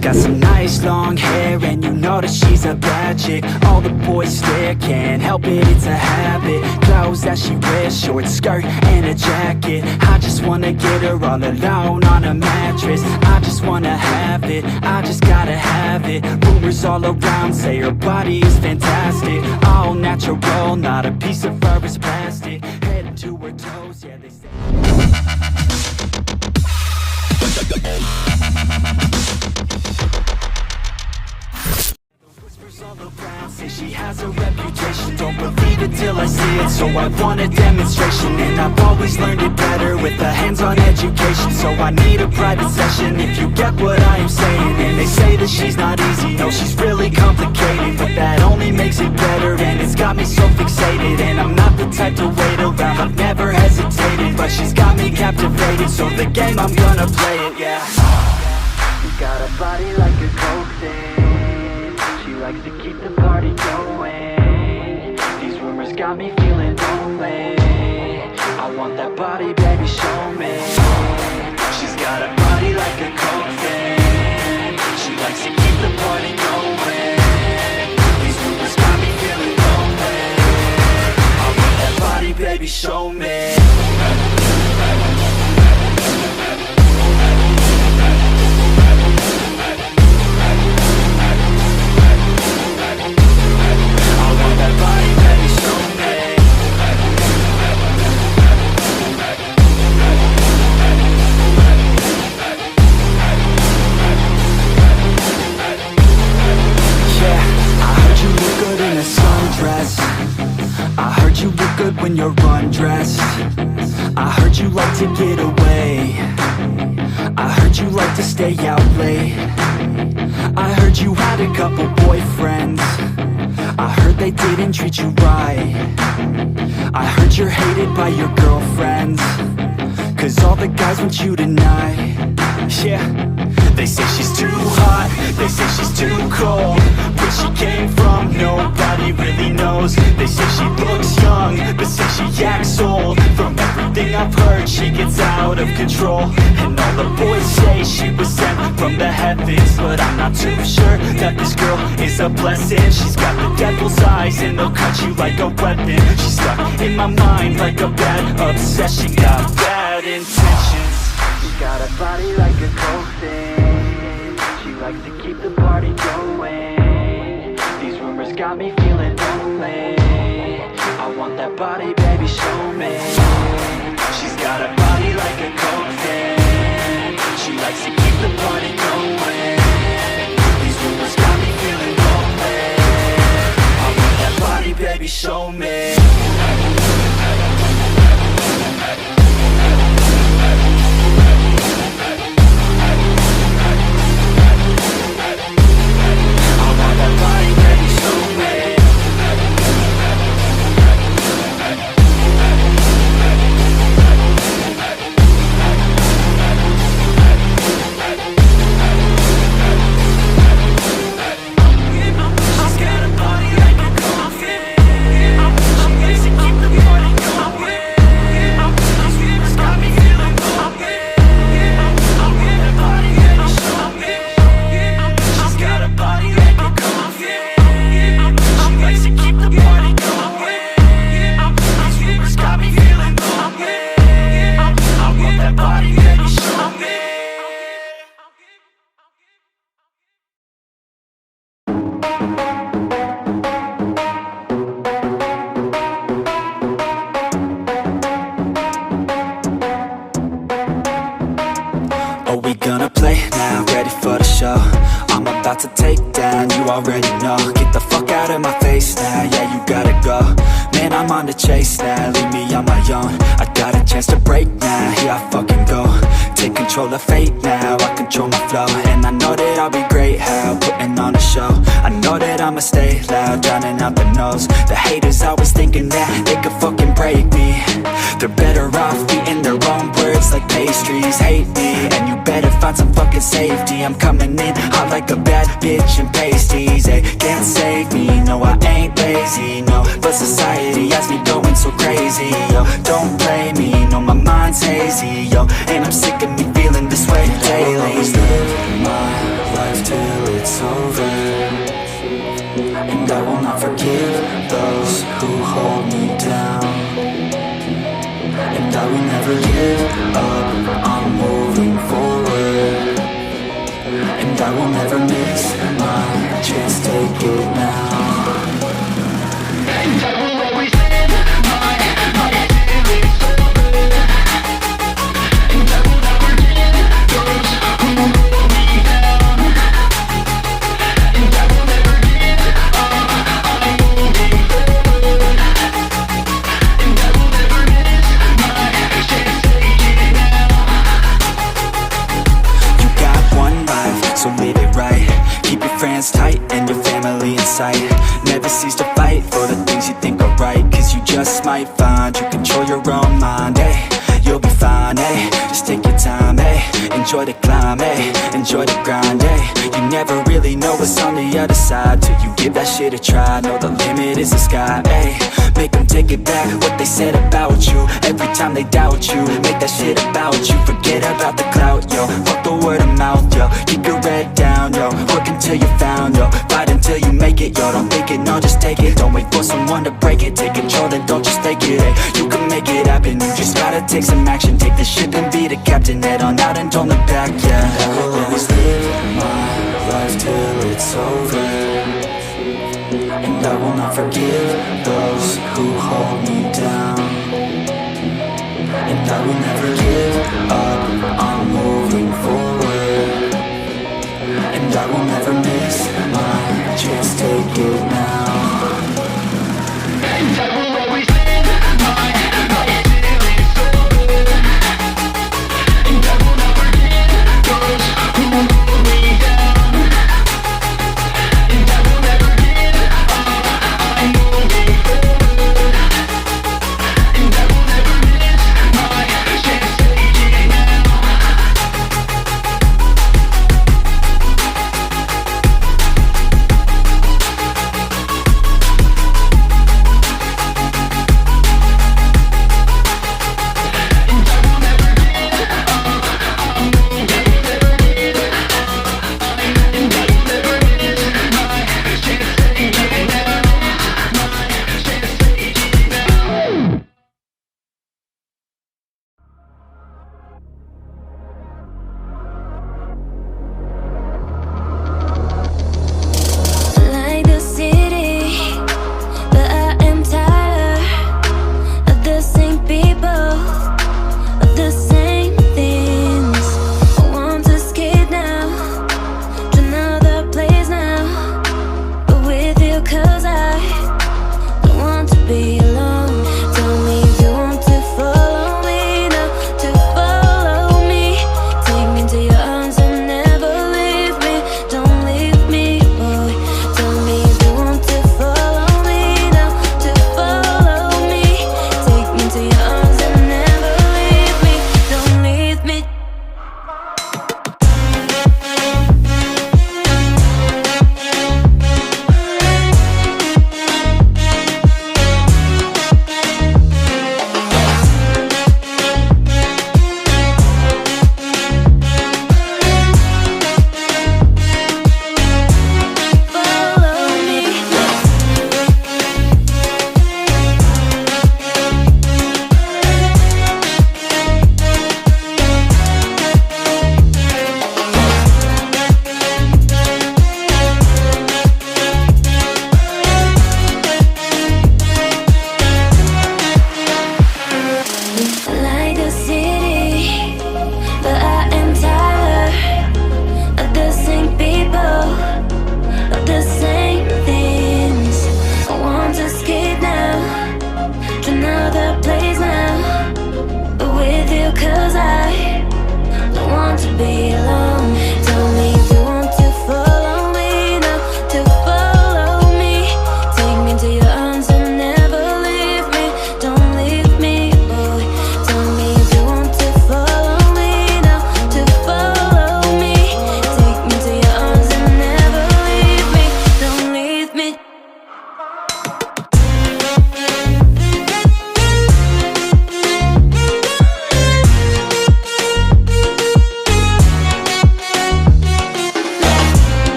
She's got some nice long hair, and you know that she's a bad chick. All the boys stare, can't help it, it's a habit. Clothes that she wears, short skirt and a jacket. I just wanna get her all alone on a mattress. I just wanna have it, I just gotta have it. Rumors all around say her body is fantastic. All natural, not a piece of fur is plastic. Head to her toes, yeah, they say. Whispers all around say she has a reputation. Don't believe it till I see it, so I want a demonstration. And I've always learned it better with a hands-on education. So I need a private session if you get what I am saying. And they say that she's not easy, no, she's really complicated. But that only makes it better, and it's got me so fixated. And I'm not the type to wait around, I've never hesitated. But she's got me captivated, so the game, I'm gonna play it, yeah. You got a body like a coke thing. She likes to keep the party going. These rumors got me feeling lonely. I want that body, baby, show me. She's got a body like a coke thing. She likes to keep the party going. These rumors got me feeling lonely. I want that body, baby, show me. When you're undressed, I heard you like to get away. I heard you like to stay out late. I heard you had a couple boyfriends. I heard they didn't treat you right. I heard you're hated by your girlfriends, 'cause all the guys want you tonight. Yeah, they say she's too hot, they say she's too cold. Where she came from, nobody really knows. They say she looks young, but say she acts old. From everything I've heard, she gets out of control. And all the boys say she was sent from the heavens, but I'm not too sure that this girl is a blessing. She's got the devil's eyes, and they'll cut you like a weapon. She's stuck in my mind like a bad obsession. Got bad intentions. She got a body like a coke thing. She likes to keep the party going. These rumors got me feeling lonely. I want that body, baby, show me. She's got a body like a coke thing. She likes to keep the party going. These rumors got me feeling lonely. I want that body, baby, show me. To take down, you already know. Get the fuck out of my face now, yeah, you gotta go. Man, I'm on the chase now, leave me on my own. I got a chance to break now, here I fucking go. Take control of fate now, I control my flow. And I know that I'll be great, how putting on a show. I know that I'ma stay loud, drowning out the noise. The haters always thinking that they could fucking break me. They're better off eating their own words like pastries. Hate me, and you better find some fucking safety. I'm coming in hot like a bad bitch and pasties. They can't save me, no, I ain't lazy, no. But society has me going so crazy, yo. Don't blame me, no, my mind's hazy, yo. And I'm sick of me feeling this way daily. I always live my life to forgive those who hold me down. And I will never give up, I'm moving forward. And I will never miss my chance, take it now. And I will always live my life till it's over. And I will not forget those who hold me down. And I will never give up, I'm moving forward. And I will never miss my chance, take it now. You got one life, so live it right. Keep your friends tight and your family in sight. Never cease to fight for the things you think are right, cause you just might find you control your own mind, eh? You'll be fine, eh? Just take your time, eh? Enjoy the climb, eh? Enjoy the grind, eh? You never really know what's on the other side till you give that shit a try. Know the limit is the sky, eh? Make them take it back, what they said about you. Every time they doubt you, make that shit about you. Forget about the clout, yo. Fuck the word of mouth, yo. Keep your head down, yo. Work until you're found, yo. Fight until you make it, yo. Don't think it, no, just take it. Don't wait for someone to break it. Take control, then don't just take it, eh? You can make it happen, you just gotta take some action. Take the ship and be the captain. Head on out and don't look back, yeah. I will always live my life till it's over. And I will not forgive those who hold me down. And I will never give up, I'm moving forward. And I will never miss my chance, take it now. And I will always live my life till it's over. And I will not forgive those who hold me down. And I will never give up, I'm moving forward. And I will never miss my chance, take it now.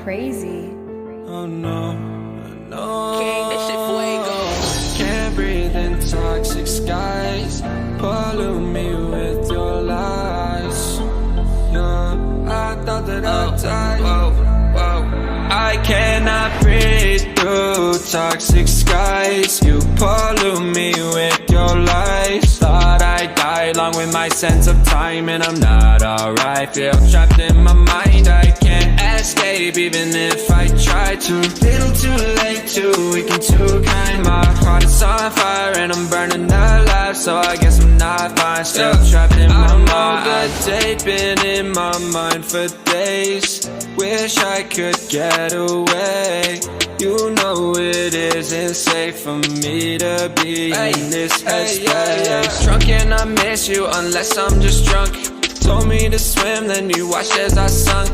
crazy. Oh no, no. King, this shit fuego. Can't breathe in toxic skies. Pollute me with your lies. Yeah, I thought that I'd die. I cannot breathe through toxic skies. You pollute me with your lies. Thought I'd die along with my sense of time, and I'm not alright. Feel trapped in my mind, I can't escape even if I try to. Little too late, too weak and too kind. My heart is on fire and I'm burning alive, so I guess I'm not fine. Still trapped in my mind. The day been in my mind for days. Wish I could get away. You know it isn't safe for me to be in this headspace. Drunk and I miss you unless I'm just drunk. Told me to swim, then you watched as I sunk.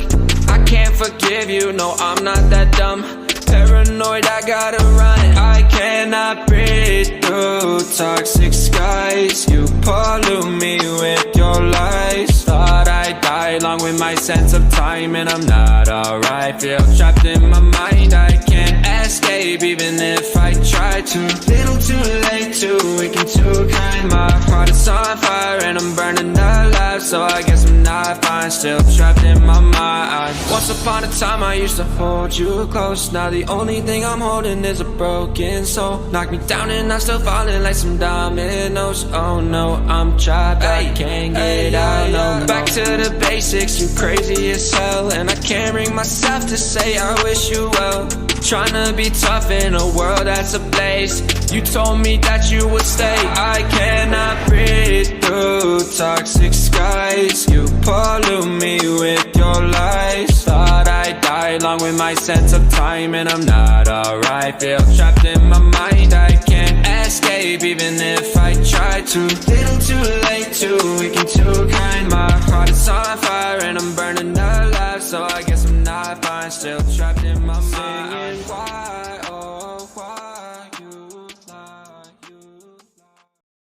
I can't forgive you, no I'm not that dumb. Paranoid, I gotta run. I cannot breathe through toxic skies. You pollute me with your lies. Thought I'd die along with my sense of time, and I'm not alright. Feel trapped in my mind, I can't escape even if I try to. Little too late, too weak and too kind. My heart is on fire and I'm burning alive, so I guess I'm not fine. Still trapped in my mind. Once upon a time I used to hold you close. Now the only thing I'm holding is a broken soul. Knock me down and I'm still falling like some dominoes. Oh no, I'm trapped, I can't get out, no. Back to the basics, you crazy as hell, and I can't bring myself to say I wish you well. Tryna be tough in a world that's ablaze. You told me that you would stay. I cannot breathe through toxic skies. You pollute me with your lies. Thought I'd die along with my sense of time, and I'm not alright. Feel trapped in my mind, I can't escape even if I try to. Little too late, too weak and too kind. My heart is on fire and I'm burning alive, so I guess I'm not fine. Still trapped in my mind. Why?